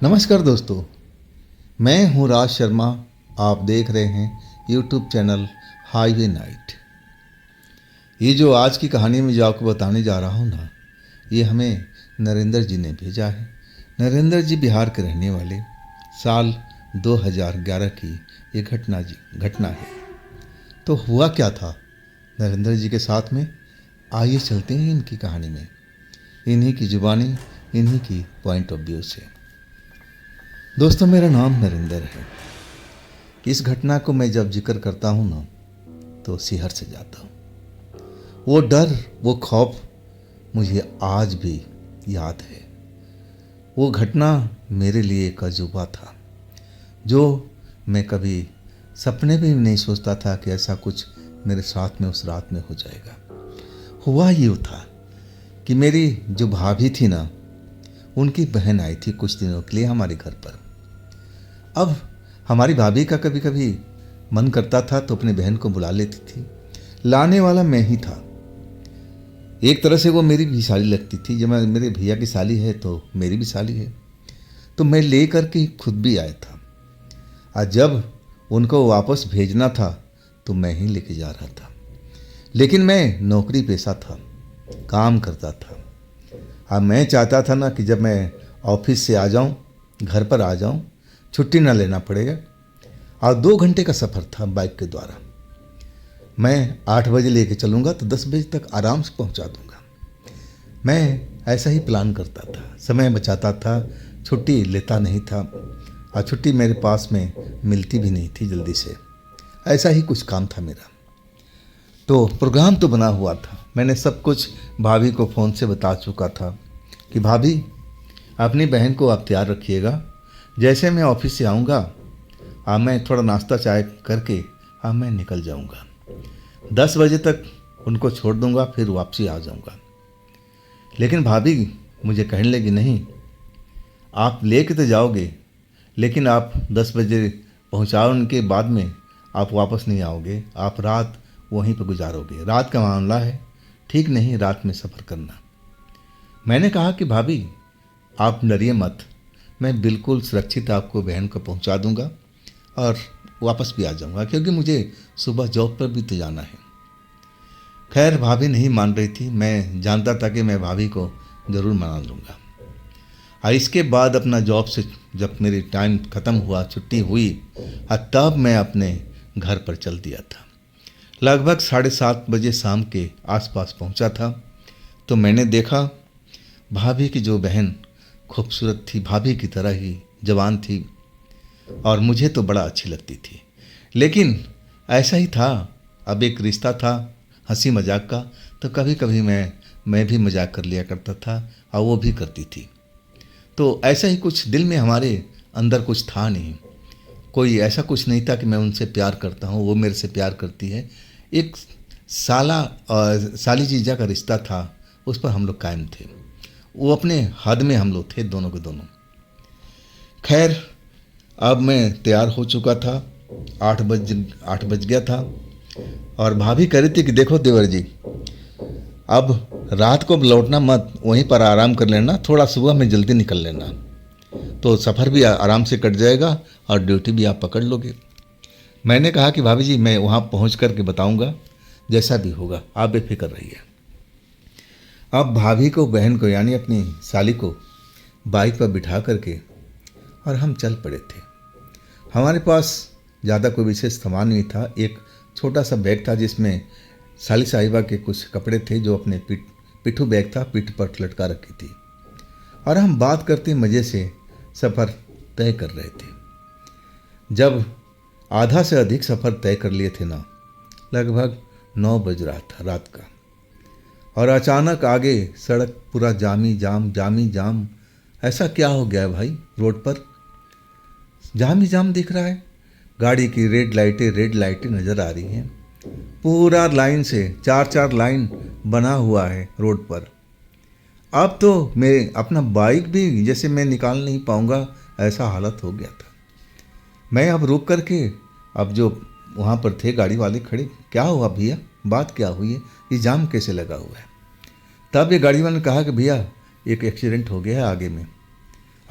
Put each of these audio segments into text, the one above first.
नमस्कार दोस्तों, मैं हूं राज शर्मा। आप देख रहे हैं यूट्यूब चैनल हाईवे नाइट। ये जो आज की कहानी में जो आपको बताने जा रहा हूं ना, ये हमें नरेंद्र जी ने भेजा है। नरेंद्र जी बिहार के रहने वाले, साल 2011 की ये घटना है। तो हुआ क्या था नरेंद्र जी के साथ में, आइए चलते हैं इनकी कहानी में, इन्हीं की जुबानी, इन्हीं की पॉइंट ऑफ व्यू से। दोस्तों, मेरा नाम नरेंद्र है। इस घटना को मैं जब जिक्र करता हूँ ना, तो सिहर से जाता हूँ। वो डर, वो खौफ मुझे आज भी याद है। वो घटना मेरे लिए एक अजूबा था, जो मैं कभी सपने में भी नहीं सोचता था कि ऐसा कुछ मेरे साथ में उस रात में हो जाएगा। हुआ यूँ था कि मेरी जो भाभी थी ना, उनकी बहन आई थी कुछ दिनों के लिए हमारे घर पर। अब हमारी भाभी का कभी कभी मन करता था तो अपनी बहन को बुला लेती थी। लाने वाला मैं ही था। एक तरह से वो मेरी भी साली लगती थी। जब मैं, मेरे भैया की साली है तो मेरी भी साली है, तो मैं ले करके खुद भी आया था। और जब उनको वापस भेजना था तो मैं ही लेके जा रहा था। लेकिन मैं नौकरी पेशा था, काम करता था। अब मैं चाहता था ना कि जब मैं ऑफिस से आ जाऊं, घर पर आ जाऊं, छुट्टी ना लेना पड़ेगा। और 2 घंटे का सफ़र था बाइक के द्वारा। मैं 8 बजे लेके चलूँगा तो 10 बजे तक आराम से पहुंचा दूंगा। मैं ऐसा ही प्लान करता था, समय बचाता था, छुट्टी लेता नहीं था। और छुट्टी मेरे पास में मिलती भी नहीं थी जल्दी से। ऐसा ही कुछ काम था मेरा। तो प्रोग्राम तो बना हुआ था। मैंने सब कुछ भाभी को फ़ोन से बता चुका था कि भाभी, अपनी बहन को आप तैयार रखिएगा। जैसे मैं ऑफिस से आऊँगा, मैं थोड़ा नाश्ता चाय करके मैं निकल जाऊँगा। 10 बजे तक उनको छोड़ दूँगा, फिर वापसी आ जाऊँगा। लेकिन भाभी मुझे कहने लगी, नहीं, आप लेके तो जाओगे, लेकिन आप 10 बजे पहुँचाने के बाद में आप वापस नहीं आओगे। आप रात वहीं पर गुजारोगे। रात का मामला है, ठीक नहीं रात में सफ़र करना। मैंने कहा कि भाभी, आप डरिए मत, मैं बिल्कुल सुरक्षित आपको बहन को पहुंचा दूंगा और वापस भी आ जाऊंगा, क्योंकि मुझे सुबह जॉब पर भी तो जाना है। खैर, भाभी नहीं मान रही थी। मैं जानता था कि मैं भाभी को ज़रूर मना लूँगा। और इसके बाद अपना जॉब से जब मेरी टाइम ख़त्म हुआ, छुट्टी हुई, तब मैं अपने घर पर चल दिया था। लगभग 7:30 बजे शाम के आसपास पहुंचा था। तो मैंने देखा भाभी की जो बहन खूबसूरत थी, भाभी की तरह ही जवान थी, और मुझे तो बड़ा अच्छी लगती थी। लेकिन ऐसा ही था, अब एक रिश्ता था हंसी मजाक का, तो कभी कभी मैं भी मजाक कर लिया करता था और वो भी करती थी। तो ऐसा ही कुछ दिल में हमारे अंदर कुछ था नहीं। कोई ऐसा कुछ नहीं था कि मैं उनसे प्यार करता हूँ, वो मेरे से प्यार करती है। एक साली जीजा का रिश्ता था, उस पर हम लोग कायम थे। वो अपने हद में हम लोग थे, दोनों के दोनों। खैर, अब मैं तैयार हो चुका था। 8 बज गया था। और भाभी कह रही थी कि देखो देवर जी, अब रात को लौटना मत, वहीं पर आराम कर लेना, थोड़ा सुबह में जल्दी निकल लेना, तो सफ़र भी आराम से कट जाएगा और ड्यूटी भी आप पकड़ लोगे। मैंने कहा कि भाभी जी, मैं वहाँ पहुँच कर के बताऊँगा, जैसा भी होगा आप बेफिक्र रहिए। अब भाभी को, बहन को, यानी अपनी साली को बाइक पर बिठा करके और हम चल पड़े थे। हमारे पास ज़्यादा कोई विशेष सामान नहीं था। एक छोटा सा बैग था जिसमें साली साहिबा के कुछ कपड़े थे, जो अपने पिट्ठू बैग था, पीठ पर लटका रखी थी। और हम बात करते मज़े से सफ़र तय कर रहे थे। जब आधा से अधिक सफ़र तय कर लिए थे ना, लगभग 9 बज रहा था रात का, और अचानक आगे सड़क पूरा जामी जाम। ऐसा क्या हो गया है भाई, रोड पर जाम ही जाम दिख रहा है। गाड़ी की रेड लाइटें नज़र आ रही हैं। पूरा लाइन से 4 लाइन बना हुआ है रोड पर। अब तो मैं अपना बाइक भी जैसे मैं निकाल नहीं पाऊंगा, ऐसा हालत हो गया था। मैं अब रुक करके, अब जो वहाँ पर थे गाड़ी वाले खड़े, क्या हुआ भैया, बात क्या हुई है, ये जाम कैसे लगा हुआ है। तब ये गाड़ी वाले ने कहा कि भैया, एक एक्सीडेंट हो गया है आगे में।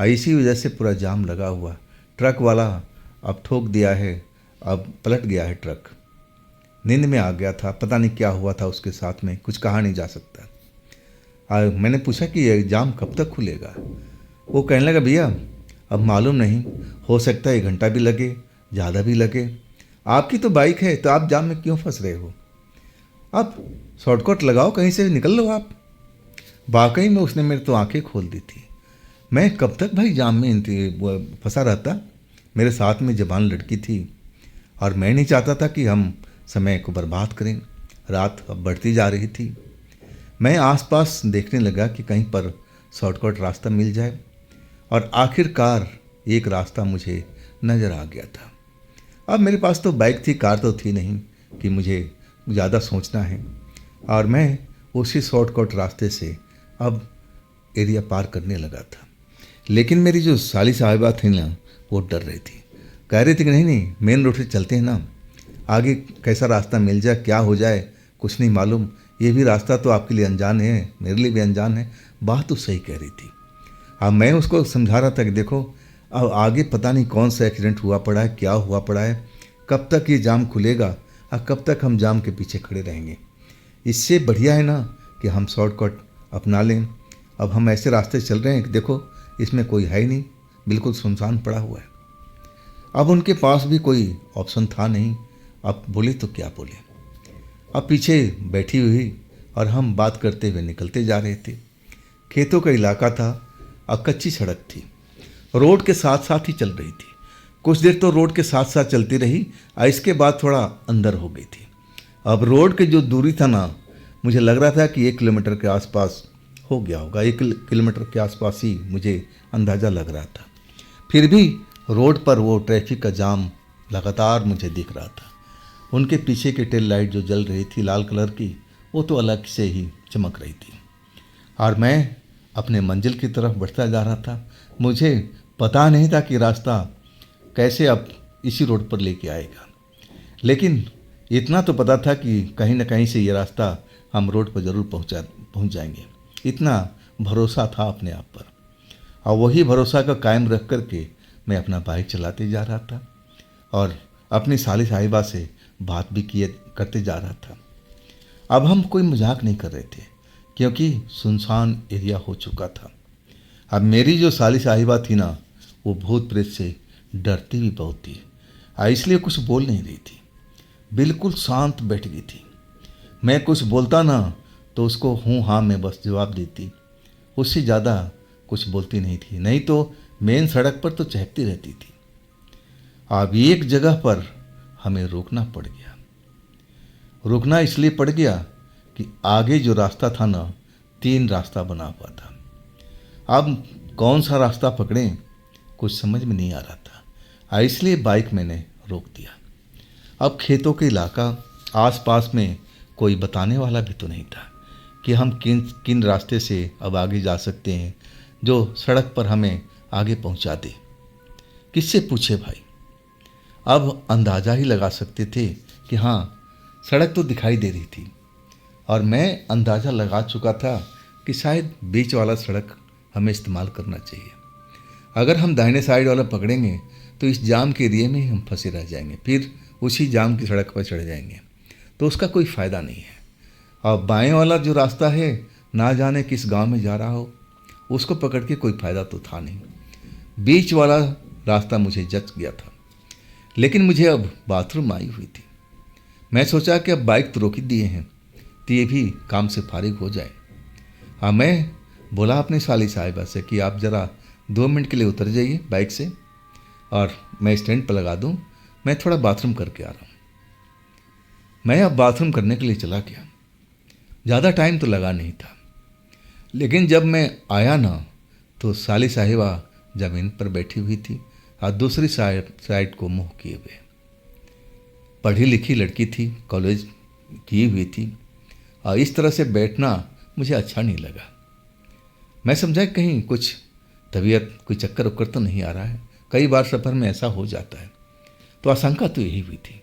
इसी वजह से पूरा जाम लगा हुआ। ट्रक वाला अब ठोक दिया है, अब पलट गया है ट्रक। नींद में आ गया था, पता नहीं क्या हुआ था उसके साथ में, कुछ कहा नहीं जा सकता। मैंने पूछा कि ये जाम कब तक खुलेगा। वो कहने लगा भैया अब मालूम नहीं, हो सकता है 1 घंटा भी लगे, ज़्यादा भी लगे। आपकी तो बाइक है तो आप जाम में क्यों फंस रहे हो, आप शॉर्टकट लगाओ, कहीं से निकल लो आप। वाकई में उसने मेरी तो आंखें खोल दी थी। मैं कब तक भाई जाम में फंसा रहता। मेरे साथ में जवान लड़की थी और मैं नहीं चाहता था कि हम समय को बर्बाद करें। रात अब बढ़ती जा रही थी। मैं आसपास देखने लगा कि कहीं पर शॉर्टकट रास्ता मिल जाए और आखिरकार एक रास्ता मुझे नज़र आ गया था। अब मेरे पास तो बाइक थी, कार तो थी नहीं कि मुझे ज़्यादा सोचना है, और मैं उसी शॉर्टकट रास्ते से अब एरिया पार करने लगा था। लेकिन मेरी जो साली साहिबा थी ना, वो डर रही थी, कह रही थी कि नहीं मेन रोड से चलते हैं ना, आगे कैसा रास्ता मिल जाए, क्या हो जाए कुछ नहीं मालूम, ये भी रास्ता तो आपके लिए अनजान है, मेरे लिए भी अनजान है। बात तो सही कह रही थी। अब मैं उसको समझा रहा था कि देखो अब आगे पता नहीं कौन सा एक्सीडेंट हुआ पड़ा है, क्या हुआ पड़ा है, कब तक ये जाम खुलेगा और कब तक हम जाम के पीछे खड़े रहेंगे। इससे बढ़िया है ना कि हम शॉर्टकट अपना लें। अब हम ऐसे रास्ते चल रहे हैं कि देखो इसमें कोई है ही नहीं, बिल्कुल सुनसान पड़ा हुआ है। अब उनके पास भी कोई ऑप्शन था नहीं। अब बोले तो क्या बोले। अब पीछे बैठी हुई और हम बात करते हुए निकलते जा रहे थे। खेतों का इलाका था और कच्ची सड़क थी, रोड के साथ साथ ही चल रही थी। कुछ देर तो रोड के साथ साथ चलती रही और इसके बाद थोड़ा अंदर हो गई थी। अब रोड की जो दूरी था ना, मुझे लग रहा था कि 1 किलोमीटर के आसपास हो गया होगा। 1 किलोमीटर के आसपास ही मुझे अंदाज़ा लग रहा था। फिर भी रोड पर वो ट्रैफिक का जाम लगातार मुझे दिख रहा था। उनके पीछे की टेल लाइट जो जल रही थी लाल कलर की, वो तो अलग से ही चमक रही थी। और मैं अपने मंजिल की तरफ बढ़ता जा रहा था। मुझे पता नहीं था कि रास्ता कैसे अब इसी रोड पर लेके आएगा, लेकिन इतना तो पता था कि कहीं ना कहीं से ये रास्ता हम रोड पर ज़रूर पहुंच जाएंगे। इतना भरोसा था अपने आप पर, और वही भरोसा का कायम रख कर के मैं अपना बाइक चलाते जा रहा था और अपनी साली साहिबा से बात भी करते जा रहा था। अब हम कोई मजाक नहीं कर रहे थे क्योंकि सुनसान एरिया हो चुका था। अब मेरी जो साली साहिबा थी ना, वो भूत प्रेत से डरती भी बहुत थी, इसलिए कुछ बोल नहीं रही थी, बिल्कुल शांत बैठ गई थी। मैं कुछ बोलता ना तो उसको हूँ हाँ में बस जवाब देती, उससे ज़्यादा कुछ बोलती नहीं थी। नहीं तो मेन सड़क पर तो चहकती रहती थी। अब एक जगह पर हमें रोकना पड़ गया। रुकना इसलिए पड़ गया कि आगे जो रास्ता था ना, 3 रास्ता बना हुआ था। अब कौन सा रास्ता पकड़ें कुछ समझ में नहीं आ रहा था, इसलिए बाइक मैंने रोक दिया। अब खेतों के इलाका, आसपास में कोई बताने वाला भी तो नहीं था कि हम किन किन रास्ते से अब आगे जा सकते हैं जो सड़क पर हमें आगे पहुंचा दे। किससे पूछे भाई। अब अंदाज़ा ही लगा सकते थे कि हाँ सड़क तो दिखाई दे रही थी, और मैं अंदाज़ा लगा चुका था कि शायद बीच वाला सड़क हमें इस्तेमाल करना चाहिए। अगर हम दाहिने साइड वाला पकड़ेंगे तो इस जाम के एरिए में ही हम फंसे रह जाएंगे, फिर उसी जाम की सड़क पर चढ़ जाएंगे, तो उसका कोई फ़ायदा नहीं है। और बाएं वाला जो रास्ता है, ना जाने किस गांव में जा रहा हो, उसको पकड़ के कोई फ़ायदा तो था नहीं। बीच वाला रास्ता मुझे जच गया था। लेकिन मुझे अब बाथरूम आई हुई थी। मैं सोचा कि अब बाइक तो रोक ही दिए हैं तो ये भी काम से फारिग हो जाए। हाँ, मैं बोला अपनी साली साहिबा से कि आप ज़रा 2 मिनट के लिए उतर जाइए बाइक से और मैं स्टैंड पर लगा दूँ, मैं थोड़ा बाथरूम करके आ रहा हूँ। मैं अब बाथरूम करने के लिए चला गया। ज़्यादा टाइम तो लगा नहीं था, लेकिन जब मैं आया ना तो साली साहिबा ज़मीन पर बैठी हुई थी और दूसरी साइड को मुँह किए हुए। पढ़ी लिखी लड़की थी, कॉलेज की हुई थी, और इस तरह से बैठना मुझे अच्छा नहीं लगा। मैं समझा कि कहीं कुछ तबीयत कोई चक्कर उक्कर तो नहीं आ रहा है। कई बार सफ़र में ऐसा हो जाता है, तो आशंका तो यही हुई थी।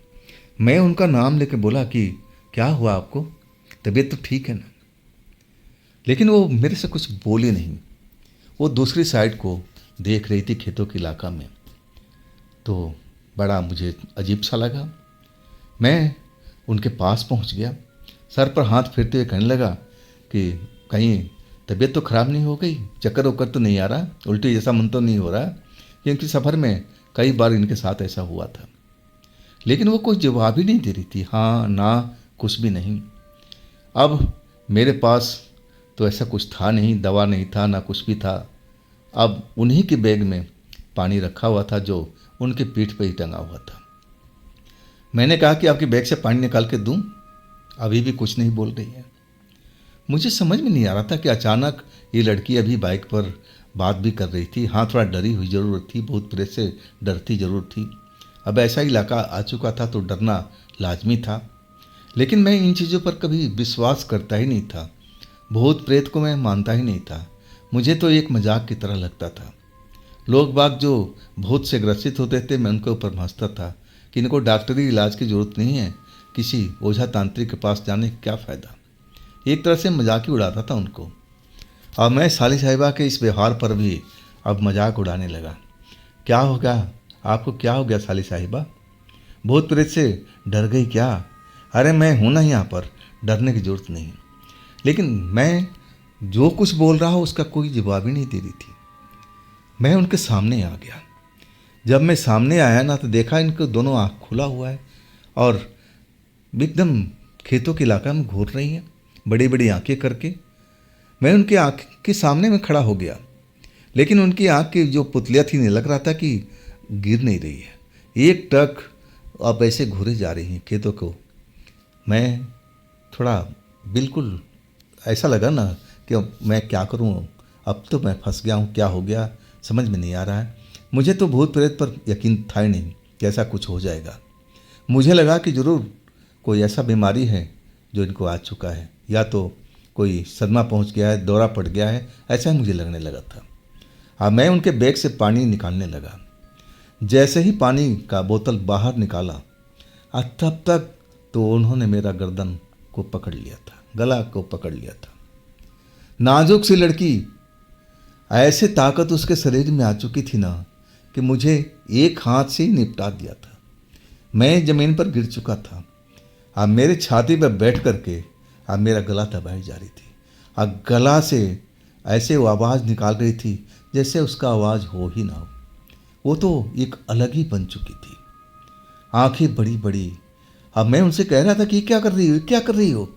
मैं उनका नाम लेकर बोला कि क्या हुआ आपको, तबीयत तो ठीक है ना। लेकिन वो मेरे से कुछ बोली नहीं। वो दूसरी साइड को देख रही थी खेतों के इलाका में। तो बड़ा मुझे अजीब सा लगा। मैं उनके पास पहुंच गया, सर पर हाथ फेरते हुए कहने लगा कि कहीं तबीयत तो ख़राब नहीं हो गई, चक्कर वक्कर तो नहीं आ रहा, उल्टी जैसा मन तो नहीं हो रहा, क्योंकि सफ़र में कई बार इनके साथ ऐसा हुआ था। लेकिन वो कोई जवाब ही नहीं दे रही थी, हाँ ना कुछ भी नहीं। अब मेरे पास तो ऐसा कुछ था नहीं, दवा नहीं था ना कुछ भी था। अब उन्हीं के बैग में पानी रखा हुआ था जो उनके पीठ पर ही टंगा हुआ था। मैंने कहा कि आपके बैग से पानी निकाल के दूं? अभी भी कुछ नहीं बोल रही है। मुझे समझ में नहीं आ रहा था कि अचानक ये लड़की अभी बाइक पर बात भी कर रही थी। हाँ, थोड़ा डरी हुई ज़रूर थी, बहुत प्रेत से डरती ज़रूर थी। अब ऐसा इलाका आ चुका था तो डरना लाजमी था। लेकिन मैं इन चीज़ों पर कभी विश्वास करता ही नहीं था। भूत प्रेत को मैं मानता ही नहीं था। मुझे तो एक मजाक की तरह लगता था। लोग बाग जो भूत से ग्रसित होते थे, मैं उनके ऊपर हंसता था कि इनको डॉक्टरी इलाज की ज़रूरत नहीं है, किसी ओझा तांत्रिक के पास जाने का क्या फ़ायदा। एक तरह से मजाक ही उड़ाता था उनको। और मैं साली साहिबा के इस व्यवहार पर भी अब मजाक उड़ाने लगा। क्या होगा आपको, क्या हो गया साली साहिबा? भूत प्रेत से डर गई क्या? अरे मैं हूं ना यहाँ पर, डरने की जरूरत नहीं। लेकिन मैं जो कुछ बोल रहा हूँ उसका कोई जवाब ही नहीं दे रही थी। मैं उनके सामने आ गया। जब मैं सामने आया ना तो देखा इनको दोनों आँख खुला हुआ है और एकदम खेतों के इलाका में घूर रही हैं, बड़ी बड़ी आंखें करके। मैं उनकी आँख के सामने में खड़ा हो गया, लेकिन उनकी आँख की जो पुतलियाँ थी नहीं लग रहा था कि गिर नहीं रही है, एक टक अब ऐसे घूरे जा रही हैं खेतों को। मैं थोड़ा बिल्कुल ऐसा लगा ना कि अब मैं क्या करूं, अब तो मैं फंस गया हूं, क्या हो गया समझ में नहीं आ रहा है। मुझे तो भूत प्रेत पर यकीन था ही नहीं कि ऐसा कुछ हो जाएगा। मुझे लगा कि ज़रूर कोई ऐसा बीमारी है जो इनको आ चुका है, या तो कोई सदमा पहुंच गया है, दौरा पड़ गया है, ऐसा ही मुझे लगने लगा था। अब मैं उनके बैग से पानी निकालने लगा। जैसे ही पानी का बोतल बाहर निकाला, तब तक तो उन्होंने मेरा गर्दन को पकड़ लिया था, गला को पकड़ लिया था। नाजुक सी लड़की, ऐसे ताकत उसके शरीर में आ चुकी थी ना कि मुझे एक हाथ से ही निपटा दिया था। मैं जमीन पर गिर चुका था। अब मेरे छाती पर बैठ करके अब मेरा गला दबाई जा रही थी। अब गला से ऐसे वो आवाज़ निकाल रही थी जैसे उसका आवाज़ हो ही ना हो। वो तो एक अलग ही बन चुकी थी, आंखें बड़ी बड़ी। अब मैं उनसे कह रहा था कि क्या कर रही हो, क्या कर रही हो,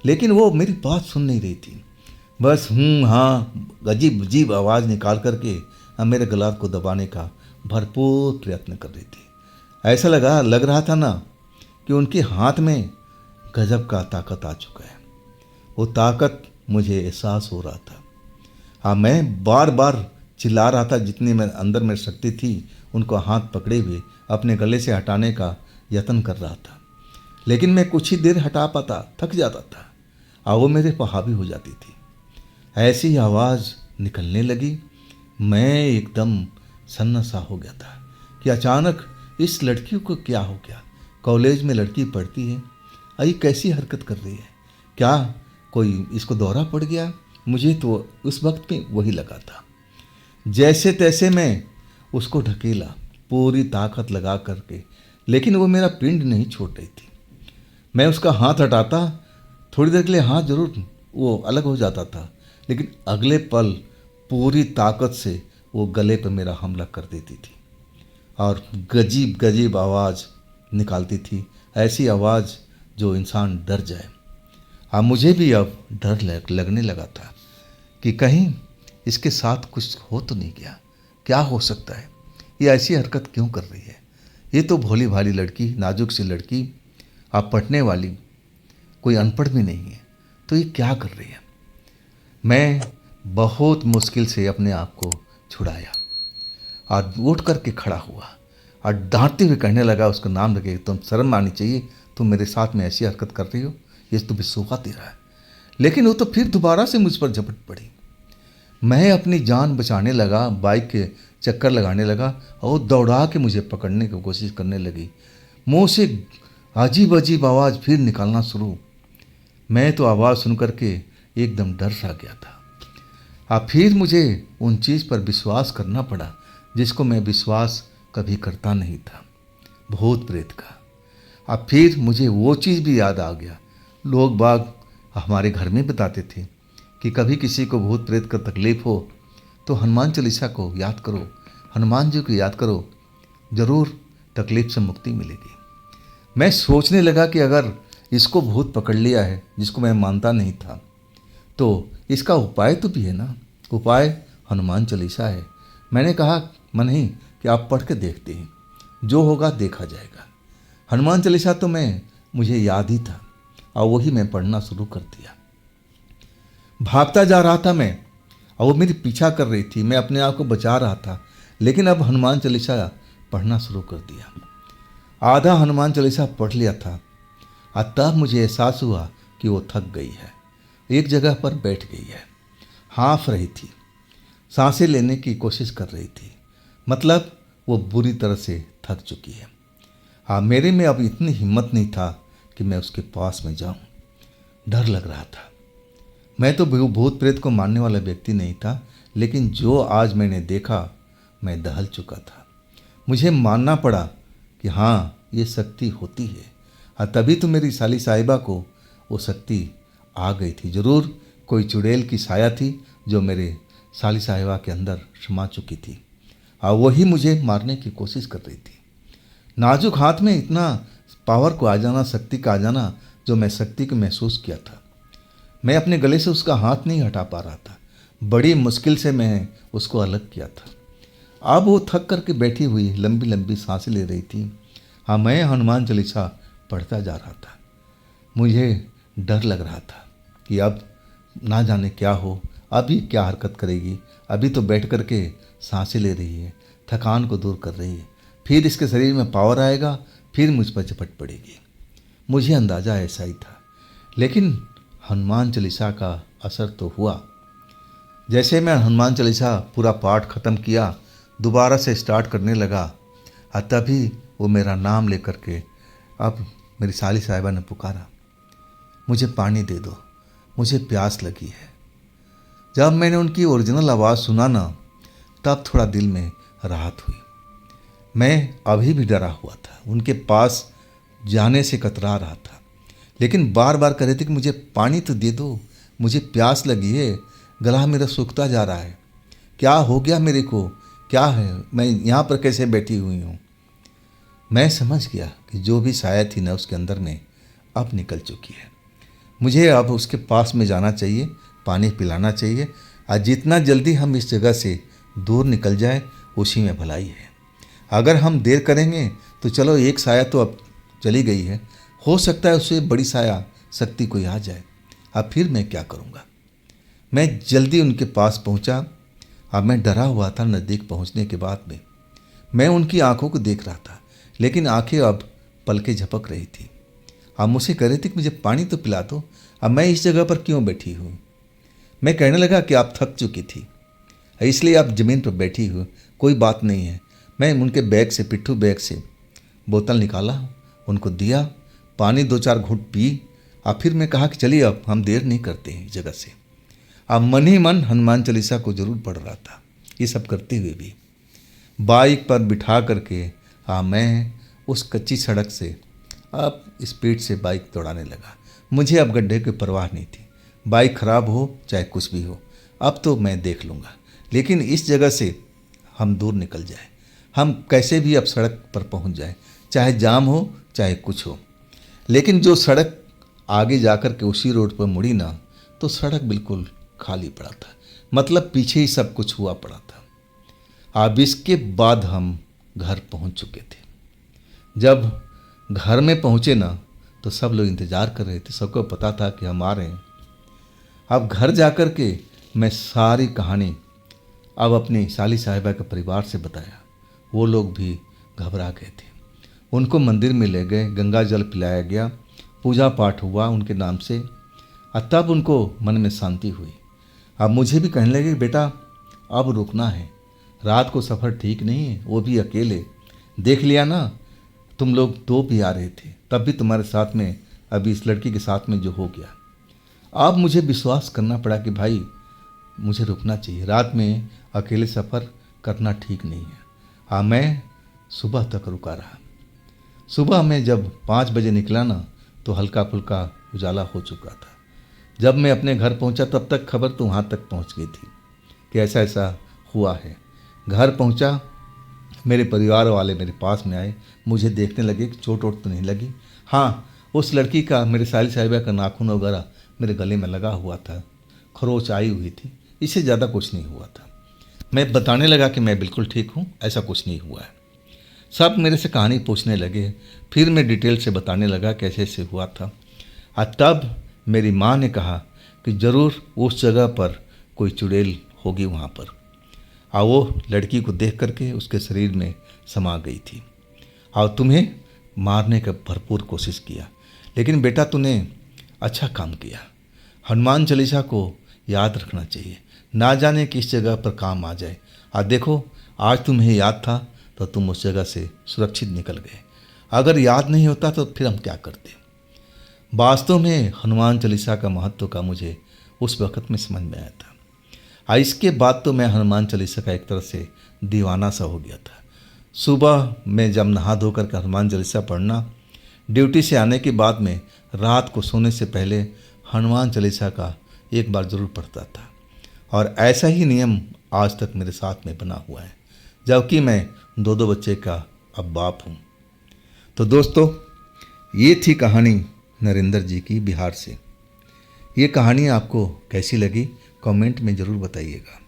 लेकिन वो मेरी बात सुन नहीं रही थी। बस हाँ अजीब अजीब आवाज़ निकाल करके अब मेरे गला को दबाने का भरपूर प्रयत्न कर रही थी। ऐसा लग रहा था ना कि उनके हाथ में गजब का ताकत आ चुका है। वो ताकत मुझे एहसास हो रहा था। हाँ, मैं बार बार चिल्ला रहा था, जितनी मेरे अंदर में शक्ति थी उनको हाथ पकड़े हुए अपने गले से हटाने का यत्न कर रहा था। लेकिन मैं कुछ ही देर हटा पाता, थक जाता था और वो मेरे पर हावी हो जाती थी। ऐसी आवाज़ निकलने लगी। मैं एकदम सन्ना सा हो गया था कि अचानक इस लड़की को क्या हो गया। कॉलेज में लड़की पढ़ती है, ये कैसी हरकत कर रही है, क्या कोई इसको दौरा पड़ गया? मुझे तो उस वक्त में वही लगा था। जैसे तैसे मैं उसको ढकेला पूरी ताकत लगा करके, लेकिन वो मेरा पिंड नहीं छोड़ रही थी। मैं उसका हाथ हटाता, थोड़ी देर के लिए हाथ जरूर वो अलग हो जाता था, लेकिन अगले पल पूरी ताकत से वो गले पर मेरा हमला कर देती थी और गजीब गजीब आवाज़ निकालती थी, ऐसी आवाज़ जो इंसान डर जाए। हाँ, मुझे भी अब डर लगने लगा था कि कहीं इसके साथ कुछ हो तो नहीं गया, क्या हो सकता है, ये ऐसी हरकत क्यों कर रही है। ये तो भोली भाली लड़की, नाजुक सी लड़की, आप पढ़ने वाली, कोई अनपढ़ भी नहीं है, तो ये क्या कर रही है। मैं बहुत मुश्किल से अपने आप को छुड़ाया और उठ करके खड़ा हुआ और डांटते हुए कहने लगा, उसका नाम लगे, तुम शर्म आनी चाहिए, तुम मेरे साथ में ऐसी हरकत कर रही हो, ये तो बेसुखा दे रहा है। लेकिन वो तो फिर दोबारा से मुझ पर झपट पड़ी। मैं अपनी जान बचाने लगा, बाइक के चक्कर लगाने लगा और दौड़ा के मुझे पकड़ने की कोशिश करने लगी। मुंह से अजीब अजीब आवाज़ फिर निकालना शुरू। मैं तो आवाज़ सुन करके एकदम डर सा गया था। फिर मुझे उन चीज़ पर विश्वास करना पड़ा जिसको मैं विश्वास कभी करता नहीं था, भूत प्रेत का। फिर मुझे वो चीज़ भी याद आ गया। लोग बाग हमारे घर में बताते थे कि कभी किसी को भूत प्रेत का तकलीफ हो तो हनुमान चालीसा को याद करो, हनुमान जी को याद करो, ज़रूर तकलीफ से मुक्ति मिलेगी। मैं सोचने लगा कि अगर इसको भूत पकड़ लिया है, जिसको मैं मानता नहीं था, तो इसका उपाय तो भी है ना। उपाय हनुमान चालीसा है। मैंने कहा नहीं कि आप पढ़ के देखते हैं, जो होगा देखा जाएगा। हनुमान चालीसा तो मुझे याद ही था और वही मैं पढ़ना शुरू कर दिया। भागता जा रहा था मैं और वो मेरी पीछा कर रही थी। मैं अपने आप को बचा रहा था, लेकिन अब हनुमान चालीसा पढ़ना शुरू कर दिया। आधा हनुमान चालीसा पढ़ लिया था और तब मुझे एहसास हुआ कि वो थक गई है, एक जगह पर बैठ गई है, हाँफ रही थी, सांसें लेने की कोशिश कर रही थी। मतलब वो बुरी तरह से थक चुकी है। मेरे में अब इतनी हिम्मत नहीं था कि मैं उसके पास में जाऊं। डर लग रहा था। मैं तो भूत प्रेत को मानने वाला व्यक्ति नहीं था, लेकिन जो आज मैंने देखा, मैं दहल चुका था। मुझे मानना पड़ा कि हाँ, ये शक्ति होती है। तभी तो मेरी साली साहिबा को वो शक्ति आ गई थी। ज़रूर कोई चुड़ैल की साया थी जो मेरे साली साहिबा के अंदर समा चुकी थी और वही मुझे मारने की कोशिश कर रही थी। नाजुक हाथ में इतना पावर को आ जाना, शक्ति का आ जाना, जो मैं शक्ति को महसूस किया था। मैं अपने गले से उसका हाथ नहीं हटा पा रहा था। बड़ी मुश्किल से मैं उसको अलग किया था। अब वो थक करके बैठी हुई लंबी लंबी सांसें ले रही थी। मैं हनुमान चालीसा पढ़ता जा रहा था। मुझे डर लग रहा था कि अब ना जाने क्या हो, अभी क्या हरकत करेगी। अभी तो बैठ करके सांसें ले रही है, थकान को दूर कर रही है, फिर इसके शरीर में पावर आएगा, फिर मुझ पर झपट पड़ेगी। मुझे अंदाज़ा ऐसा ही था। लेकिन हनुमान चालीसा का असर तो हुआ। जैसे मैं हनुमान चालीसा पूरा पाठ ख़त्म किया, दोबारा से स्टार्ट करने लगा, तभी वो मेरा नाम लेकर के अब मेरी साली साहिबा ने पुकारा, मुझे पानी दे दो, मुझे प्यास लगी है। जब मैंने उनकी ओरिजिनल आवाज़ सुना ना, तब थोड़ा दिल में राहत हुई। मैं अभी भी डरा हुआ था, उनके पास जाने से कतरा रहा था, लेकिन बार बार कह रहे थे कि मुझे पानी तो दे दो, मुझे प्यास लगी है, गला मेरा सूखता जा रहा है, क्या हो गया मेरे को, क्या है, मैं यहाँ पर कैसे बैठी हुई हूँ। मैं समझ गया कि जो भी साया थी ना उसके अंदर में अब निकल चुकी है। मुझे अब उसके पास में जाना चाहिए, पानी पिलाना चाहिए, और जितना जल्दी हम इस जगह से दूर निकल जाए उसी में भलाई है। अगर हम देर करेंगे तो चलो, एक साया तो अब चली गई है, हो सकता है उससे बड़ी साया शक्ति कोई आ जाए। अब फिर मैं क्या करूँगा। मैं जल्दी उनके पास पहुँचा। अब मैं डरा हुआ था। नज़दीक पहुँचने के बाद में मैं उनकी आंखों को देख रहा था, लेकिन आंखें अब पलके झपक रही थी। अब मुझसे कह रही थी कि मुझे पानी तो पिला दो, अब मैं इस जगह पर क्यों बैठी हूँ। मैं कहने लगा कि आप थक चुकी थी, इसलिए आप ज़मीन पर बैठी हो, कोई बात नहीं है। मैं उनके बैग से, पिट्ठू बैग से बोतल निकाला, उनको दिया, पानी 2-4 घूंट पी। और फिर मैं कहा कि चलिए अब हम देर नहीं करते हैं इस जगह से। अब मन ही मन हनुमान चालीसा को जरूर पढ़ रहा था। ये सब करते हुए भी बाइक पर बिठा करके मैं उस कच्ची सड़क से अब स्पीड से बाइक दौड़ाने लगा। मुझे अब गड्ढे की परवाह नहीं थी। बाइक ख़राब हो चाहे कुछ भी हो, अब तो मैं देख लूँगा, लेकिन इस जगह से हम दूर निकल जाए, हम कैसे भी अब सड़क पर पहुंच जाए, चाहे जाम हो चाहे कुछ हो। लेकिन जो सड़क आगे जाकर के उसी रोड पर मुड़ी ना, तो सड़क बिल्कुल खाली पड़ा था, मतलब पीछे ही सब कुछ हुआ पड़ा था। अब इसके बाद हम घर पहुंच चुके थे। जब घर में पहुंचे ना, तो सब लोग इंतज़ार कर रहे थे, सबको पता था कि हम आ रहे हैं। अब घर जाकर के मैं सारी कहानी अब अपनी साली साहिबा के परिवार से बताया। वो लोग भी घबरा गए थे। उनको मंदिर में ले गए, गंगा जल पिलाया गया, पूजा पाठ हुआ उनके नाम से, और तब उनको मन में शांति हुई। अब मुझे भी कहने लगे, बेटा अब रुकना है, रात को सफ़र ठीक नहीं है, वो भी अकेले, देख लिया ना, तुम लोग 2 भी आ रहे थे, तब भी तुम्हारे साथ में अभी इस लड़की के साथ में जो हो गया। अब मुझे विश्वास करना पड़ा कि भाई मुझे रुकना चाहिए। रात में अकेले सफ़र करना ठीक नहीं है। हाँ, मैं सुबह तक रुका रहा। सुबह में जब 5 बजे निकला ना तो हल्का फुल्का उजाला हो चुका था। जब मैं अपने घर पहुंचा तब तक खबर तो वहाँ तक पहुंच गई थी कि ऐसा ऐसा हुआ है। घर पहुंचा, मेरे परिवार वाले मेरे पास में आए, मुझे देखने लगे कि चोट वोट तो नहीं लगी। हाँ, उस लड़की का, मेरे साली साहिबा का नाखून वगैरह मेरे गले में लगा हुआ था, खरोच आई हुई थी, इससे ज़्यादा कुछ नहीं हुआ था। मैं बताने लगा कि मैं बिल्कुल ठीक हूँ, ऐसा कुछ नहीं हुआ है। सब मेरे से कहानी पूछने लगे, फिर मैं डिटेल से बताने लगा कैसे ऐसे हुआ था। तब मेरी माँ ने कहा कि ज़रूर उस जगह पर कोई चुड़ैल होगी वहाँ पर, और वो लड़की को देख करके उसके शरीर में समा गई थी और तुम्हें मारने का भरपूर कोशिश किया। लेकिन बेटा, तूने अच्छा काम किया। हनुमान चालीसा को याद रखना चाहिए, ना जाने किस जगह पर काम आ जाए। और देखो, आज तुम्हें याद था तो तुम उस जगह से सुरक्षित निकल गए। अगर याद नहीं होता तो फिर हम क्या करते। वास्तव में हनुमान चालीसा का महत्व का मुझे उस वक़्त में समझ में आया था। इसके बाद तो मैं हनुमान चालीसा का एक तरह से दीवाना सा हो गया था। सुबह में जब नहा धोकर के हनुमान चालीसा पढ़ना, ड्यूटी से आने के बाद में रात को सोने से पहले हनुमान चालीसा का एक बार ज़रूर पढ़ता था। और ऐसा ही नियम आज तक मेरे साथ में बना हुआ है, जबकि मैं 2 बच्चे का अब बाप हूँ। तो दोस्तों, ये थी कहानी नरेंद्र जी की बिहार से। ये कहानी आपको कैसी लगी कमेंट में ज़रूर बताइएगा।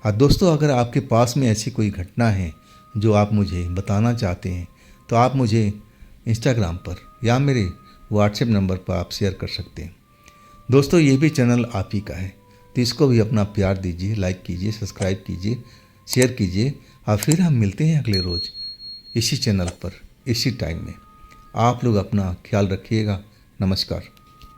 और दोस्तों, अगर आपके पास में ऐसी कोई घटना है जो आप मुझे बताना चाहते हैं तो आप मुझे इंस्टाग्राम पर या मेरे व्हाट्सएप नंबर पर आप शेयर कर सकते हैं। दोस्तों, ये भी चैनल आप ही का है, तो इसको भी अपना प्यार दीजिए, लाइक कीजिए, सब्सक्राइब कीजिए, शेयर कीजिए। और फिर हम मिलते हैं अगले रोज़ इसी चैनल पर, इसी टाइम में। आप लोग अपना ख्याल रखिएगा। नमस्कार।